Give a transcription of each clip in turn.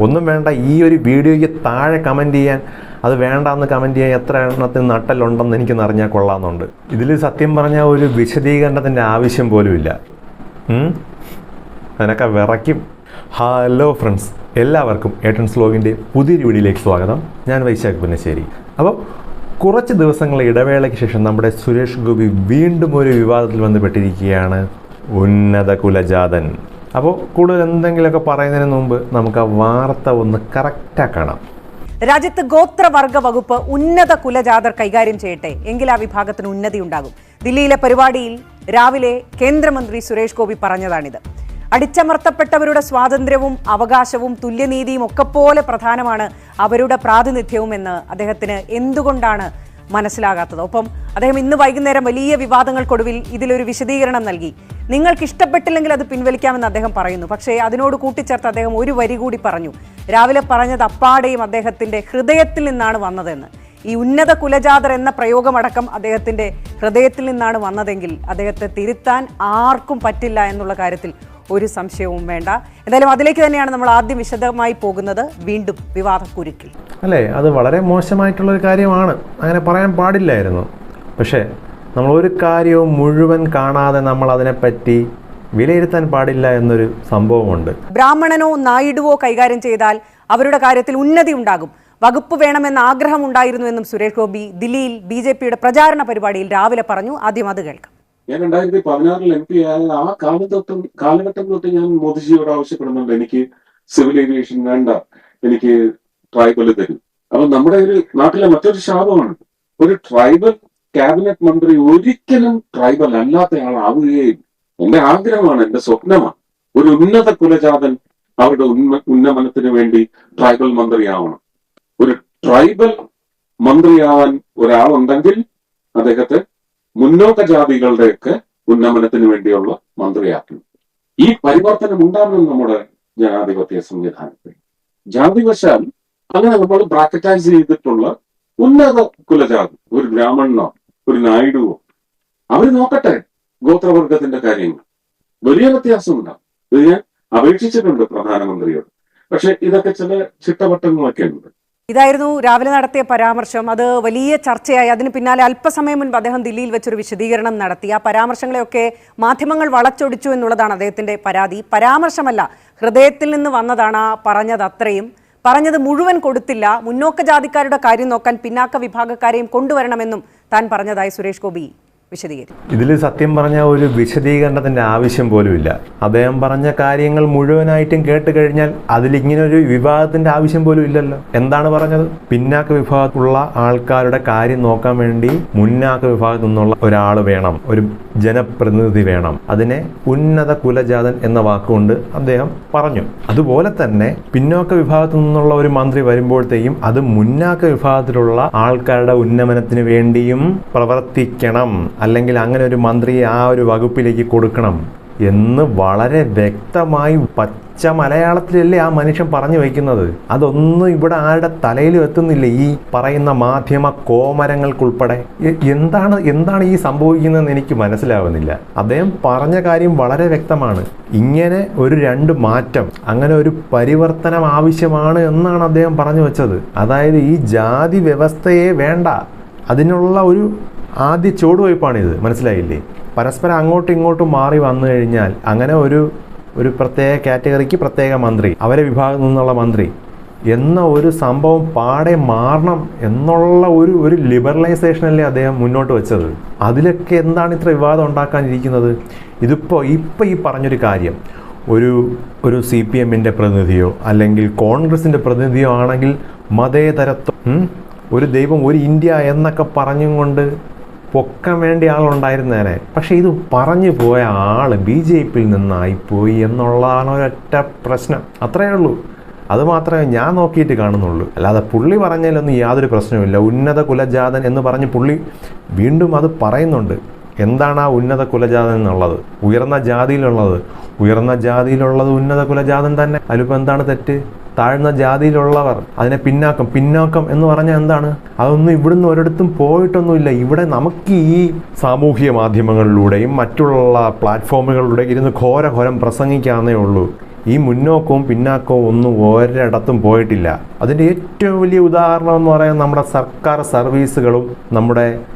ഒന്നും വേണ്ട, ഈ ഒരു വീഡിയോയ്ക്ക് താഴെ കമൻറ്റ് ചെയ്യാൻ, അത് വേണ്ടാന്ന് കമൻറ്റ് ചെയ്യാൻ എത്ര എണ്ണത്തിന് നട്ടലുണ്ടെന്ന് എനിക്കൊന്ന് അറിഞ്ഞാൽ കൊള്ളാമെന്നുണ്ട്. ഇതിൽ സത്യം പറഞ്ഞാൽ ഒരു വിശദീകരണത്തിൻ്റെ ആവശ്യം പോലുമില്ല. അതിനൊക്കെ വിറയ്ക്കും. ഹലോ ഫ്രണ്ട്സ്, എല്ലാവർക്കും ഏട്ടൻസ് വ്ലോഗിൻ്റെ പുതിയൊരു വീഡിയോയിലേക്ക് സ്വാഗതം. ഞാൻ വൈശാഖ് പുന്നശ്ശേരി. അപ്പോൾ കുറച്ച് ദിവസങ്ങളുടെ ഇടവേളയ്ക്ക് ശേഷം നമ്മുടെ സുരേഷ് ഗോപി വീണ്ടും ഒരു വിവാദത്തിൽ ബന്ധപ്പെട്ടിരിക്കുകയാണ്. ഉന്നത കുലജാതൻ. അപ്പോൾ കൂടുതൽ എന്തെങ്കിലുമൊക്കെ പറയുന്നതിന് മുമ്പ് നമുക്ക് ആ വാർത്ത ഒന്ന് കറക്റ്റായി കാണാം. രാജ്യത്ത് ഗോത്രവർഗ വകുപ്പ് ഉന്നത കുലജാതർ കൈകാര്യം ചെയ്യട്ടെ, എങ്കിൽ ആ വിഭാഗത്തിന് ഉന്നതി ഉണ്ടാകും. ദില്ലിയിലെ പരിപാടിയിൽ രാവിലെ കേന്ദ്രമന്ത്രി സുരേഷ് ഗോപി പറഞ്ഞതാണിത്. അടിച്ചമർത്തപ്പെട്ടവരുടെ സ്വാതന്ത്ര്യവും അവകാശവും തുല്യനീതിയും ഒക്കെ പോലെ പ്രധാനമാണ് അവരുടെ പ്രാതിനിധ്യവും എന്ന് അദ്ദേഹത്തിന് എന്തുകൊണ്ടാണ് മനസ്സിലാകാത്തത്? ഒപ്പം അദ്ദേഹം ഇന്ന് വൈകുന്നേരം വലിയ വിവാദങ്ങൾക്കൊടുവിൽ ഇതിലൊരു വിശദീകരണം നൽകി. നിങ്ങൾക്ക് ഇഷ്ടപ്പെട്ടില്ലെങ്കിൽ അത് പിൻവലിക്കാമെന്ന് അദ്ദേഹം പറയുന്നു. പക്ഷേ അതിനോട് കൂട്ടിച്ചേർത്ത് അദ്ദേഹം ഒരു വരി കൂടി പറഞ്ഞു. രാവിലെ പറഞ്ഞത് അപ്പാടെയും അദ്ദേഹത്തിന്റെ ഹൃദയത്തിൽ നിന്നാണ് വന്നതെന്ന്. ഈ ഉന്നത കുലജാതർ എന്ന പ്രയോഗമടക്കം അദ്ദേഹത്തിന്റെ ഹൃദയത്തിൽ നിന്നാണ് വന്നതെങ്കിൽ അദ്ദേഹത്തെ തിരുത്താൻ ആർക്കും പറ്റില്ല എന്നുള്ള കാര്യത്തിൽ ഒരു സംശയവും വേണ്ട. എന്തായാലും അതിലേക്ക് തന്നെയാണ് നമ്മൾ ആദ്യം വിശദമായി പോകുന്നത്. വീണ്ടും വിവാദക്കുരുക്കിൽ അല്ലേ, അത് വളരെ മോശമായിട്ടുള്ളൊരു കാര്യമാണ്. അങ്ങനെ പറയാൻ പാടില്ലായിരുന്നു. പക്ഷേ നമ്മൾ ഒരു കാര്യവും മുഴുവൻ കാണാതെ നമ്മൾ അതിനെപ്പറ്റി വിലയിരുത്താൻ പാടില്ല എന്നൊരു സംഭവമുണ്ട്. ബ്രാഹ്മണനോ നായിഡുവോ കൈകാര്യം ചെയ്താൽ അവരുടെ കാര്യത്തിൽ ഉന്നതി ഉണ്ടാകും, വകുപ്പ് വേണമെന്ന ആഗ്രഹം ഉണ്ടായിരുന്നുവെന്നും സുരേഷ് ഗോപി ദില്ലിയിൽ ബിജെപിയുടെ പ്രചാരണ പരിപാടിയിൽ രാവിലെ പറഞ്ഞു. ആദ്യം അത് കേൾക്കാം. ഞാൻ 2016 MP ആയ ആ കാലഘട്ടം തൊട്ട് ഞാൻ മോദിജിയോട് ആവശ്യപ്പെടുന്നുണ്ട്, എനിക്ക് സിവിൽ ഏവിയേഷൻ വേണ്ട, എനിക്ക് ട്രൈബൽ തരും. അപ്പൊ നമ്മുടെ ഒരു നാട്ടിലെ മറ്റൊരു ശാപമാണ്, ഒരു ട്രൈബൽ ക്യാബിനറ്റ് മന്ത്രി ഒരിക്കലും ട്രൈബൽ അല്ലാത്ത ആളാവുകയും. എന്റെ ആഗ്രഹമാണ്, എന്റെ സ്വപ്നമാണ്, ഒരു ഉന്നത കുലജാതൻ അവരുടെ ഉന്നമനത്തിന് വേണ്ടി ട്രൈബൽ മന്ത്രിയാവണം. ഒരു ട്രൈബൽ മന്ത്രിയാവാൻ ഒരാളുണ്ടെങ്കിൽ അദ്ദേഹത്തെ മുന്നോക്ക ജാതികളുടെയൊക്കെ ഉന്നമനത്തിന് വേണ്ടിയുള്ള മന്ത്രിയാക്കണം. ഈ പരിവർത്തനം ഉണ്ടാകും നമ്മുടെ ജനാധിപത്യ സംവിധാനത്തിൽ. ജാതിവശാൽ അങ്ങനെ നമ്മൾ ബ്രാക്കറ്റൈസ് ചെയ്തിട്ടുള്ള ഉന്നത കുലജാതി, ഒരു ബ്രാഹ്മണനോ ഒരു നായിഡുവോ, അവർ നോക്കട്ടെ ഗോത്രവർഗത്തിന്റെ കാര്യങ്ങൾ. വലിയ വ്യത്യാസമുണ്ടാകും. ഇത് ഞാൻ അപേക്ഷിച്ചിട്ടുണ്ട് പ്രധാനമന്ത്രിയോട്. പക്ഷെ ഇതൊക്കെ ചില ചിട്ടവട്ടങ്ങളൊക്കെ ഉണ്ട്. ഇതായിരുന്നു രാവിലെ നടത്തിയ പരാമർശം. അത് വലിയ ചർച്ചയായി. അതിന് പിന്നാലെ അല്പസമയം മുൻപ് അദ്ദേഹം ദില്ലിയിൽ വെച്ചൊരു വിശദീകരണം നടത്തി. ആ പരാമർശങ്ങളെയൊക്കെ മാധ്യമങ്ങൾ വളച്ചൊടിച്ചു എന്നുള്ളതാണ് അദ്ദേഹത്തിന്റെ പരാതി. പരാമർശമല്ല, ഹൃദയത്തിൽ നിന്ന് വന്നതാണ് ആ പറഞ്ഞത്. അത്രയും പറഞ്ഞത് മുഴുവൻ കൊടുത്തില്ല. മുന്നോക്ക ജാതിക്കാരുടെ കാര്യം നോക്കാൻ പിന്നാക്ക വിഭാഗക്കാരെയും കൊണ്ടുവരണമെന്നും താൻ പറഞ്ഞതായി സുരേഷ് ഗോപി വിശദീകരിച്ചു. ഇതിൽ സത്യം പറഞ്ഞാൽ ഒരു വിശദീകരണത്തിൻ്റെ ആവശ്യം പോലുമില്ല. അദ്ദേഹം പറഞ്ഞ കാര്യങ്ങൾ മുഴുവനായിട്ടും കേട്ട് കഴിഞ്ഞാൽ അതിലിങ്ങനെ ഒരു വിഭാഗത്തിൻ്റെ ആവശ്യം പോലും ഇല്ലല്ലോ. എന്താണ് പറഞ്ഞത്? പിന്നാക്ക വിഭാഗത്തിലുള്ള ആൾക്കാരുടെ കാര്യം നോക്കാൻ വേണ്ടി മുന്നാക്ക വിഭാഗത്തിൽ നിന്നുള്ള ഒരാൾ വേണം, ഒരു ജനപ്രതിനിധി വേണം. അതിനെ ഉന്നത കുലജാതൻ എന്ന വാക്കുകൊണ്ട് അദ്ദേഹം പറഞ്ഞു. അതുപോലെ തന്നെ പിന്നോക്ക വിഭാഗത്തിൽ നിന്നുള്ള ഒരു മന്ത്രി വരുമ്പോഴത്തേക്കും അത് മുന്നാക്ക വിഭാഗത്തിലുള്ള ആൾക്കാരുടെ ഉന്നമനത്തിന് വേണ്ടിയും പ്രവർത്തിക്കണം, അല്ലെങ്കിൽ അങ്ങനെ ഒരു മന്ത്രിയെ ആ ഒരു വകുപ്പിലേക്ക് കൊടുക്കണം എന്ന് വളരെ വ്യക്തമായി പച്ച മലയാളത്തിലല്ലേ ആ മനുഷ്യൻ പറഞ്ഞു വയ്ക്കുന്നത്. അതൊന്നും ഇവിടെ ആരുടെ തലയിലും എത്തുന്നില്ല, ഈ പറയുന്ന മാധ്യമ കോമരങ്ങൾക്കുൾപ്പെടെ. എന്താണ് ഈ സംഭവിക്കുന്നതെന്ന് എനിക്ക് മനസ്സിലാവുന്നില്ല. അദ്ദേഹം പറഞ്ഞ കാര്യം വളരെ വ്യക്തമാണ്. ഇങ്ങനെ ഒരു രണ്ട് മാറ്റം, അങ്ങനെ ഒരു പരിവർത്തനം ആവശ്യമാണ് എന്നാണ് അദ്ദേഹം പറഞ്ഞു വെച്ചത്. അതായത് ഈ ജാതി വ്യവസ്ഥയെ വേണ്ട, അതിനുള്ള ഒരു ആദ്യ ചുവടുവയ്പ്പാണിത്. മനസ്സിലായില്ലേ? പരസ്പരം അങ്ങോട്ടും ഇങ്ങോട്ടും മാറി വന്നു കഴിഞ്ഞാൽ അങ്ങനെ ഒരു പ്രത്യേക കാറ്റഗറിക്ക് പ്രത്യേക മന്ത്രി, അവരെ വിഭാഗത്തിൽ നിന്നുള്ള മന്ത്രി എന്ന ഒരു സംഭവം പാടെ മാറണം എന്നുള്ള ഒരു ലിബറലൈസേഷനല്ലേ അദ്ദേഹം മുന്നോട്ട് വെച്ചത്. അതിലൊക്കെ എന്താണ് ഇത്ര വിവാദം ഉണ്ടാക്കാനിരിക്കുന്നത്? ഇപ്പം ഈ പറഞ്ഞൊരു കാര്യം ഒരു CPM-ൻ്റെ പ്രതിനിധിയോ അല്ലെങ്കിൽ കോൺഗ്രസിൻ്റെ പ്രതിനിധിയോ ആണെങ്കിൽ മതേതരത്വം, ഒരു ദൈവം, ഒരു ഇന്ത്യ എന്നൊക്കെ പറഞ്ഞും കൊണ്ട് പൊക്കാൻ വേണ്ടി ആളുണ്ടായിരുന്നേനെ. പക്ഷെ ഇത് പറഞ്ഞു പോയ ആള് BJP-യിൽ നിന്നായിപ്പോയി എന്നുള്ളതാണ് ഒരൊറ്റ പ്രശ്നം. അത്രയേ ഉള്ളൂ. അത് മാത്രമേ ഞാൻ നോക്കിയിട്ട് കാണുന്നുള്ളൂ. അല്ലാതെ പുള്ളി പറഞ്ഞതിലൊന്നും യാതൊരു പ്രശ്നവുമില്ല. ഉന്നത കുലജാതൻ എന്ന് പറഞ്ഞ് പുള്ളി വീണ്ടും അത് പറയുന്നുണ്ട്. എന്താണ് ആ ഉന്നത കുലജാതൻ എന്നുള്ളത്? ഉയർന്ന ജാതിയിലുള്ളത് ഉന്നത കുലജാതൻ തന്നെ. അതിലിപ്പോൾ എന്താണ് തെറ്റ്? താഴ്ന്ന ജാതിയിലുള്ളവർ, അതിനെ പിന്നാക്കം എന്ന് പറഞ്ഞാൽ എന്താണ്? അതൊന്നും ഇവിടുന്ന് ഒരിടത്തും പോയിട്ടൊന്നുമില്ല. ഇവിടെ നമുക്ക് ഈ സാമൂഹിക മാധ്യമങ്ങളിലൂടെയും മറ്റുള്ള പ്ലാറ്റ്ഫോമുകളിലൂടെ ഇരുന്ന് ഘോരം പ്രസംഗിക്കാവുന്നേ ഉള്ളൂ. ഈ മുന്നോക്കവും പിന്നാക്കവും ഒന്നും ഒരിടത്തും പോയിട്ടില്ല. അതിൻ്റെ ഏറ്റവും വലിയ ഉദാഹരണം എന്ന് പറയുന്നത് നമ്മുടെ സർക്കാർ സർവീസുകളും നമ്മുടെ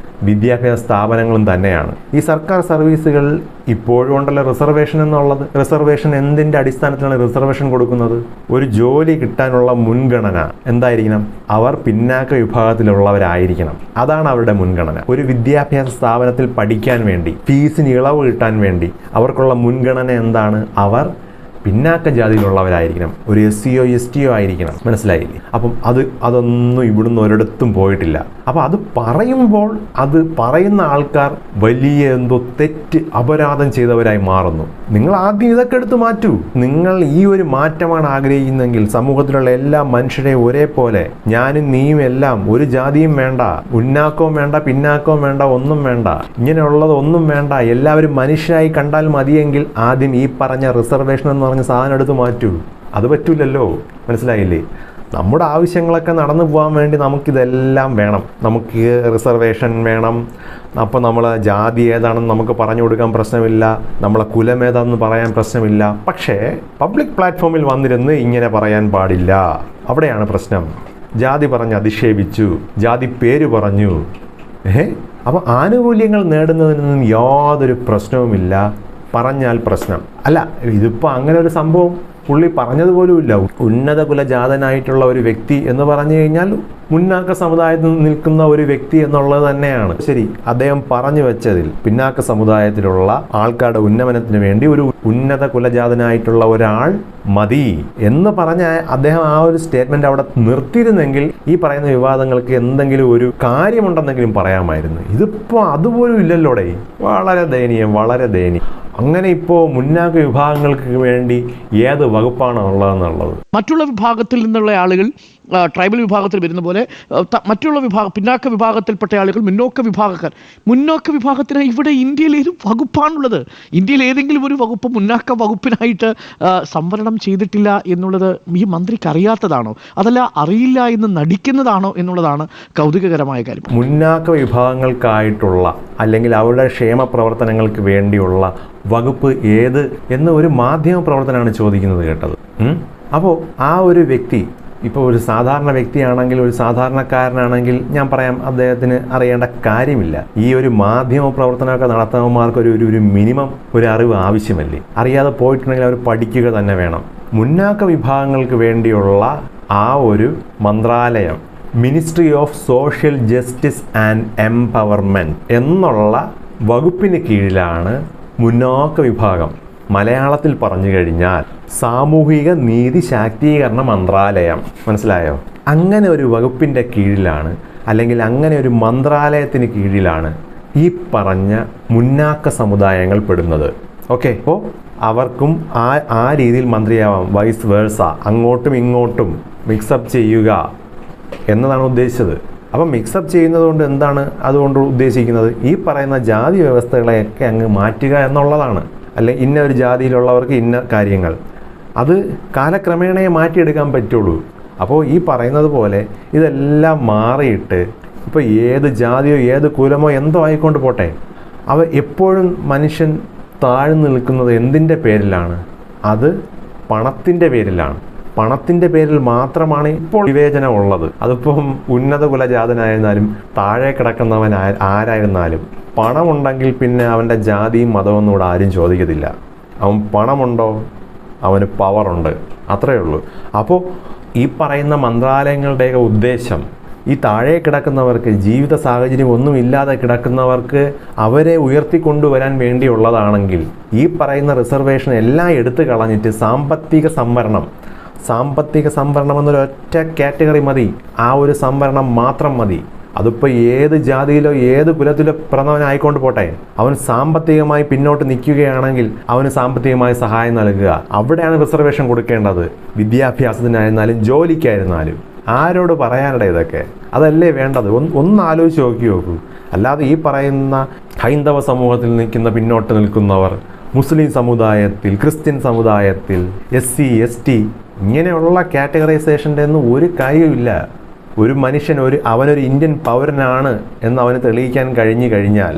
വിദ്യാഭ്യാസ സ്ഥാപനങ്ങളും തന്നെയാണ്. ഈ സർക്കാർ സർവീസുകൾ ഇപ്പോഴും ഉണ്ടല്ലോ റിസർവേഷൻ എന്നുള്ളത്. റിസർവേഷൻ എന്തിൻ്റെ അടിസ്ഥാനത്തിലാണ് റിസർവേഷൻ കൊടുക്കുന്നത്? ഒരു ജോലി കിട്ടാനുള്ള മുൻഗണന എന്തായിരിക്കണം? അവർ പിന്നാക്ക വിഭാഗത്തിലുള്ളവരായിരിക്കണം. അതാണ് അവരുടെ മുൻഗണന. ഒരു വിദ്യാഭ്യാസ സ്ഥാപനത്തിൽ പഠിക്കാൻ വേണ്ടി, ഫീസിന് ഇളവ് കിട്ടാൻ വേണ്ടി അവർക്കുള്ള മുൻഗണന എന്താണ്? അവർ പിന്നാക്ക ജാതിയിലുള്ളവരായിരിക്കണം. ഒരു SC-യോ ST-യോ ആയിരിക്കണം. മനസ്സിലായില്ലേ? അപ്പം അതൊന്നും ഇവിടുന്ന് ഒരിടത്തും പോയിട്ടില്ല. അപ്പം അത് പറയുമ്പോൾ അത് പറയുന്ന ആൾക്കാർ വലിയ എന്തോ തെറ്റ് അപരാധം ചെയ്തവരായി മാറുന്നു. നിങ്ങൾ ആദ്യം ഇതൊക്കെ എടുത്ത് മാറ്റൂ. നിങ്ങൾ ഈ ഒരു മാറ്റമാണ് ആഗ്രഹിക്കുന്നതെങ്കിൽ സമൂഹത്തിലുള്ള എല്ലാ മനുഷ്യരെയും ഒരേപോലെ, ഞാനും നീയും എല്ലാം, ഒരു ജാതിയും വേണ്ട, ഉന്നാക്കവും വേണ്ട, പിന്നാക്കവും വേണ്ട, ഒന്നും വേണ്ട, ഇങ്ങനെയുള്ളത് ഒന്നും വേണ്ട, എല്ലാവരും മനുഷ്യരായി കണ്ടാൽ മതിയെങ്കിൽ ആദ്യം ഈ പറഞ്ഞ റിസർവേഷൻ എന്ന് പറഞ്ഞ സാധനം എടുത്ത് മാറ്റൂ. അത് പറ്റൂലല്ലോ. മനസ്സിലായില്ലേ? നമ്മുടെ ആവശ്യങ്ങളൊക്കെ നടന്നു പോകാൻ വേണ്ടി നമുക്കിതെല്ലാം വേണം. നമുക്ക് റിസർവേഷൻ വേണം. അപ്പോൾ നമ്മളെ ജാതി ഏതാണെന്ന് നമുക്ക് പറഞ്ഞു കൊടുക്കാൻ പ്രശ്നമില്ല, നമ്മളെ കുലം ഏതാണെന്ന് പറയാൻ പ്രശ്നമില്ല. പക്ഷേ പബ്ലിക് പ്ലാറ്റ്ഫോമിൽ വന്നിരുന്ന് ഇങ്ങനെ പറയാൻ പാടില്ല. അവിടെയാണ് പ്രശ്നം. ജാതി പറഞ്ഞ് അധിക്ഷേപിച്ചു, ജാതി പേര് പറഞ്ഞു. അപ്പോൾ ആനുകൂല്യങ്ങൾ നേടുന്നതിനൊന്നും യാതൊരു പ്രശ്നവുമില്ല. പറഞ്ഞാൽ പ്രശ്നം അല്ല. ഇതിപ്പോൾ അങ്ങനെ ഒരു സംഭവം പുള്ളി പറഞ്ഞതുപോലുമില്ല. ഉന്നത കുലജാതനായിട്ടുള്ള ഒരു വ്യക്തി എന്ന് പറഞ്ഞു കഴിഞ്ഞാൽ മുന്നാക്ക സമുദായത്തിൽ നിൽക്കുന്ന ഒരു വ്യക്തി എന്നുള്ളത് തന്നെയാണ്. ശരി, അദ്ദേഹം പറഞ്ഞു വെച്ചതിൽ പിന്നാക്ക സമുദായത്തിലുള്ള ആൾക്കാരുടെ ഉന്നമനത്തിന് വേണ്ടി ഒരു ഉന്നത കുലജാതനായിട്ടുള്ള ഒരാൾ മതി എന്ന് പറഞ്ഞ അദ്ദേഹം ആ ഒരു സ്റ്റേറ്റ്മെന്റ് അവിടെ നിർത്തിയിരുന്നെങ്കിൽ ഈ പറയുന്ന വിവാദങ്ങൾക്ക് എന്തെങ്കിലും ഒരു കാര്യമുണ്ടെന്നെങ്കിലും പറയാമായിരുന്നു. ഇതിപ്പോൾ അതുപോലും ഇല്ലല്ലോടെ. വളരെ ദയനീയം, വളരെ ദയനീയം. അങ്ങനെ ഇപ്പോൾ മുന്നാക്ക വിഭാഗങ്ങൾക്ക് വേണ്ടി ഏത് വകുപ്പാണ് ഉള്ളതെന്നുള്ളത്? മറ്റുള്ള വിഭാഗത്തിൽ നിന്നുള്ള ആളുകൾ ട്രൈബൽ വിഭാഗത്തിൽ വരുന്ന പോലെ മറ്റുള്ള പിന്നാക്ക വിഭാഗത്തിൽപ്പെട്ട ആളുകൾ മുന്നോക്ക വിഭാഗത്തിന് ഇവിടെ ഇന്ത്യയിൽ ഏത് വകുപ്പാണുള്ളത്? ഇന്ത്യയിൽ ഏതെങ്കിലും ഒരു വകുപ്പ് മുന്നാക്ക വകുപ്പിനായിട്ട് സംവരണം ചെയ്തിട്ടില്ല എന്നുള്ളത് ഈ മന്ത്രിക്ക് അറിയാത്തതാണോ, അതല്ല അറിയില്ല എന്ന് നടിക്കുന്നതാണോ എന്നുള്ളതാണ് കൗതുകകരമായ കാര്യം. മുന്നാക്ക വിഭാഗങ്ങൾക്കായിട്ടുള്ള അല്ലെങ്കിൽ അവരുടെ ക്ഷേമ പ്രവർത്തനങ്ങൾക്ക് വേണ്ടിയുള്ള വകുപ്പ് ഏത് എന്ന് ഒരു മാധ്യമ പ്രവർത്തനമാണ് ചോദിക്കുന്നത് കേട്ടത്. അപ്പോൾ ആ ഒരു വ്യക്തി ഇപ്പോൾ ഒരു സാധാരണ വ്യക്തിയാണെങ്കിൽ, ഒരു സാധാരണക്കാരനാണെങ്കിൽ ഞാൻ പറയാം അദ്ദേഹത്തിന് അറിയേണ്ട കാര്യമില്ല. ഈ ഒരു മാധ്യമ പ്രവർത്തനമൊക്കെ നടത്തുന്നവന്മാർക്ക് ഒരു മിനിമം ഒരു അറിവ് ആവശ്യമല്ലേ? അറിയാതെ പോയിട്ടുണ്ടെങ്കിൽ അവർ പഠിക്കുക തന്നെ വേണം. മുന്നാക്ക വിഭാഗങ്ങൾക്ക് വേണ്ടിയുള്ള ആ ഒരു മന്ത്രാലയം ministry of social justice and empowerment എന്നുള്ള വകുപ്പിന് കീഴിലാണ് മുന്നാക്ക വിഭാഗം. മലയാളത്തിൽ പറഞ്ഞു കഴിഞ്ഞാൽ സാമൂഹിക നീതി ശാക്തീകരണ മന്ത്രാലയം. മനസ്സിലായോ? അങ്ങനെ ഒരു വകുപ്പിൻ്റെ കീഴിലാണ്, അല്ലെങ്കിൽ അങ്ങനെ ഒരു മന്ത്രാലയത്തിന് കീഴിലാണ് ഈ പറഞ്ഞ മുന്നാക്ക സമുദായങ്ങൾ പെടുന്നത്. ഓക്കെ, അപ്പോൾ അവർക്കും ആ രീതിയിൽ മന്ത്രിയാവാം. വൈസ് വേഴ്സ, അങ്ങോട്ടും ഇങ്ങോട്ടും മിക്സപ്പ് ചെയ്യുക എന്നതാണ് ഉദ്ദേശിച്ചത്. അപ്പം മിക്സപ്പ് ചെയ്യുന്നത് കൊണ്ട് എന്താണ് അതുകൊണ്ട് ഉദ്ദേശിക്കുന്നത്? ഈ പറയുന്ന ജാതി വ്യവസ്ഥകളെയൊക്കെ അങ്ങ് മാറ്റുക എന്നുള്ളതാണ്. അല്ലെ, ഇന്ന ഒരു ജാതിയിലുള്ളവർക്ക് ഇന്ന കാര്യങ്ങൾ, അത് കാലക്രമേണയെ മാറ്റിയെടുക്കാൻ പറ്റുള്ളൂ. അപ്പോൾ ഈ പറയുന്നത് പോലെ ഇതെല്ലാം മാറിയിട്ട് ഇപ്പോൾ ഏത് ജാതിയോ ഏത് കുലമോ എന്തോ ആയിക്കൊണ്ട് പോട്ടെ, എപ്പോഴും മനുഷ്യൻ താഴ്ന്നു നിൽക്കുന്നത് എന്തിൻ്റെ പേരിലാണ്? അത് പണത്തിൻ്റെ പേരിലാണ്. പണത്തിൻ്റെ പേരിൽ മാത്രമാണ് ഇപ്പോൾ വിവേചനം ഉള്ളത്. അതിപ്പം ഉന്നത കുലജാതനായിരുന്നാലും താഴെ കിടക്കുന്നവൻ ആരായിരുന്നാലും പണമുണ്ടെങ്കിൽ പിന്നെ അവൻ്റെ ജാതിയും മതമൊന്നും ഇവിടെ ആരും ചോദിക്കത്തില്ല. അവൻ പണമുണ്ടോ, അവന് പവറുണ്ട്, അത്രയേ ഉള്ളൂ. അപ്പോൾ ഈ പറയുന്ന മന്ത്രാലയങ്ങളുടെയൊക്കെ ഉദ്ദേശം ഈ താഴെ കിടക്കുന്നവർക്ക്, ജീവിത സാഹചര്യം ഒന്നുമില്ലാതെ കിടക്കുന്നവർക്ക് അവരെ ഉയർത്തിക്കൊണ്ടുവരാൻ വേണ്ടിയുള്ളതാണെങ്കിൽ ഈ പറയുന്ന റിസർവേഷൻ എല്ലാം എടുത്തു കളഞ്ഞിട്ട് സാമ്പത്തിക സംവരണം എന്നൊരൊറ്റ കാറ്റഗറി മതി. ആ ഒരു സംവരണം മാത്രം മതി. അതിപ്പോൾ ഏത് ജാതിയിലോ ഏത് കുലത്തിലോ പിറന്നവനായിക്കൊണ്ട് പോട്ടെ, അവൻ സാമ്പത്തികമായി പിന്നോട്ട് നിൽക്കുകയാണെങ്കിൽ അവന് സാമ്പത്തികമായി സഹായം നൽകുക. അവിടെയാണ് റിസർവേഷൻ കൊടുക്കേണ്ടത്. വിദ്യാഭ്യാസത്തിനായിരുന്നാലും ജോലിക്കായിരുന്നാലും. ആരോട് പറയാനിട ഇതൊക്കെ? അതല്ലേ വേണ്ടത്? ഒന്ന് ആലോചിച്ച് നോക്കൂ. അല്ലാതെ ഈ പറയുന്ന ഹൈന്ദവ സമൂഹത്തിൽ പിന്നോട്ട് നിൽക്കുന്നവർ, മുസ്ലിം സമുദായത്തിൽ, ക്രിസ്ത്യൻ സമുദായത്തിൽ, SC ST ഇങ്ങനെയുള്ള കാറ്റഗറൈസേഷൻ്റെ ഒന്നും ഒരു കാര്യമില്ല. ഒരു മനുഷ്യൻ അവനൊരു ഇന്ത്യൻ പൗരനാണ് എന്ന് അവന് തെളിയിക്കാൻ കഴിഞ്ഞാൽ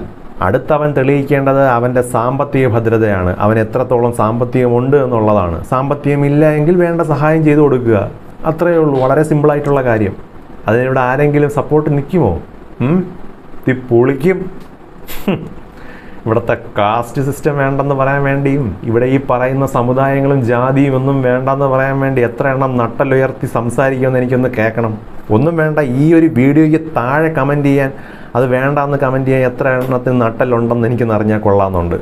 അടുത്തവൻ തെളിയിക്കേണ്ടത് അവൻ്റെ സാമ്പത്തിക ഭദ്രതയാണ്, അവൻ എത്രത്തോളം സാമ്പത്തികമുണ്ട് എന്നുള്ളതാണ്. സാമ്പത്തികമില്ല എങ്കിൽ വേണ്ട സഹായം ചെയ്തു കൊടുക്കുക, അത്രയേ ഉള്ളൂ. വളരെ സിമ്പിളായിട്ടുള്ള കാര്യം. അതിനിവിടെ ആരെങ്കിലും സപ്പോർട്ട് നിൽക്കുമോ? പൊളിക്കും. ഇവിടുത്തെ കാസ്റ്റ് സിസ്റ്റം വേണ്ടെന്ന് പറയാൻ വേണ്ടിയും ഇവിടെ ഈ പറയുന്ന സമുദായങ്ങളും ജാതിയും ഒന്നും വേണ്ടെന്ന് പറയാൻ വേണ്ടി എത്ര എണ്ണം നട്ടലുയർത്തി സംസാരിക്കുമെന്ന് എനിക്കൊന്ന് കേൾക്കണം. ഒന്നും വേണ്ട, ഈ ഒരു വീഡിയോയ്ക്ക് താഴെ കമൻറ്റ് ചെയ്യാൻ, അത് വേണ്ടാന്ന് കമൻറ്റ് ചെയ്യാൻ എത്ര എണ്ണത്തിന് നട്ടലുണ്ടെന്ന് എനിക്കൊന്ന് അറിഞ്ഞാൽ കൊള്ളാമെന്നുണ്ട്.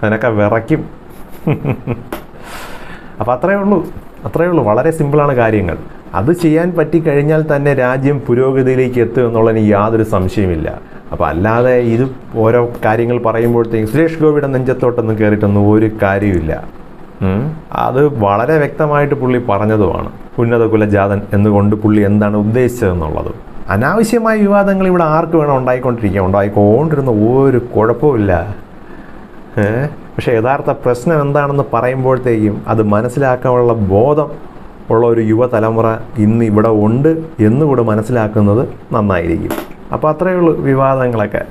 അതിനൊക്കെ വിറയ്ക്കും. അപ്പോൾ അത്രയേ ഉള്ളൂ. വളരെ സിമ്പിളാണ് കാര്യങ്ങൾ. അത് ചെയ്യാൻ പറ്റിക്കഴിഞ്ഞാൽ തന്നെ രാജ്യം പുരോഗതിയിലേക്ക് എത്തും എന്നുള്ളതിന് യാതൊരു സംശയമില്ല. അപ്പോൾ അല്ലാതെ ഇത് ഓരോ കാര്യങ്ങൾ പറയുമ്പോഴത്തേക്കും സുരേഷ് ഗോപിയുടെ നെഞ്ചത്തോട്ടൊന്നും കയറിയിട്ടൊന്നും ഒരു കാര്യമില്ല. അത് വളരെ വ്യക്തമായിട്ട് പുള്ളി പറഞ്ഞതുമാണ്. ഉന്നത കുലജാതൻ എന്നുകൊണ്ട് പുള്ളി എന്താണ് ഉദ്ദേശിച്ചതെന്നുള്ളത്. അനാവശ്യമായ വിവാദങ്ങൾ ഇവിടെ ആർക്ക് വേണം ഉണ്ടായിക്കൊണ്ടിരുന്ന ഒരു കുഴപ്പമില്ല. പക്ഷേ യഥാർത്ഥ പ്രശ്നം എന്താണെന്ന് പറയുമ്പോഴത്തേക്കും അത് മനസ്സിലാക്കാനുള്ള ബോധം ഉള്ള ഒരു യുവതലമുറ ഇന്ന് ഇവിടെ ഉണ്ട് എന്നുകൂടെ മനസ്സിലാക്കുന്നത് നന്നായിരിക്കും. അപ്പോൾ അത്രയേ ഉള്ളൂ വിവാദങ്ങളൊക്കെ.